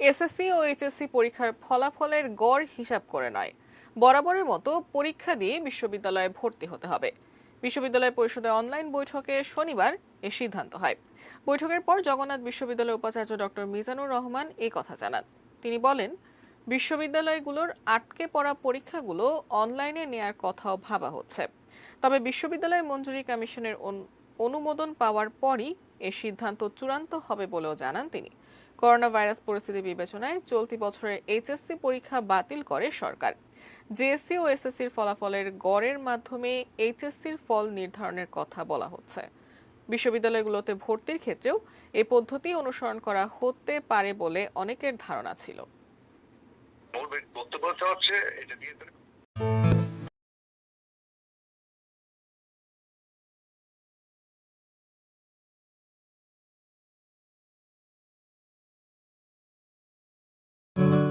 SSC ও HSC পরীক্ষার ফলাফলের গড় হিসাব করে নয়, বরাবরের মতো পরীক্ষা দিয়ে বিশ্ববিদ্যালয়ে ভর্তি হতে হবে। বিশ্ববিদ্যালয় পরিষদের অনলাইন বৈঠকে শনিবার এ সিদ্ধান্ত হয়। বৈঠকের পর জগন্নাথ বিশ্ববিদ্যালয়ের উপাচার্য ডক্টর মিজানুর রহমান এই কথা জানান। তিনি বলেন, বিশ্ববিদ্যালয়গুলোর আটকে পড়া পরীক্ষাগুলো অনলাইনে নেয়ার কথাও ভাবা হচ্ছে। তবে বিশ্ববিদ্যালয় মঞ্জুরি কমিশনের অনুমোদন পাওয়ার পরই এ সিদ্ধান্ত চূড়ান্ত হবে বলেও জানান তিনি। করোনা ভাইরাস পরিস্থিতি বিবেচনায় চলতি বছরের এইচএসসি পরীক্ষা বাতিল করে সরকার। জেএসসি ও এসএসসির ফলাফলের গড়ের মাধ্যমে এইচএসসির ফল নির্ধারণের কথা বলা হচ্ছে। বিশ্ববিদ্যালয়গুলোতে ভর্তির ক্ষেত্রেও এই পদ্ধতি অনুসরণ করা হতে পারে বলে অনেকের ধারণা ছিল। মূল বক্তব্য হচ্ছে এটা দিয়ে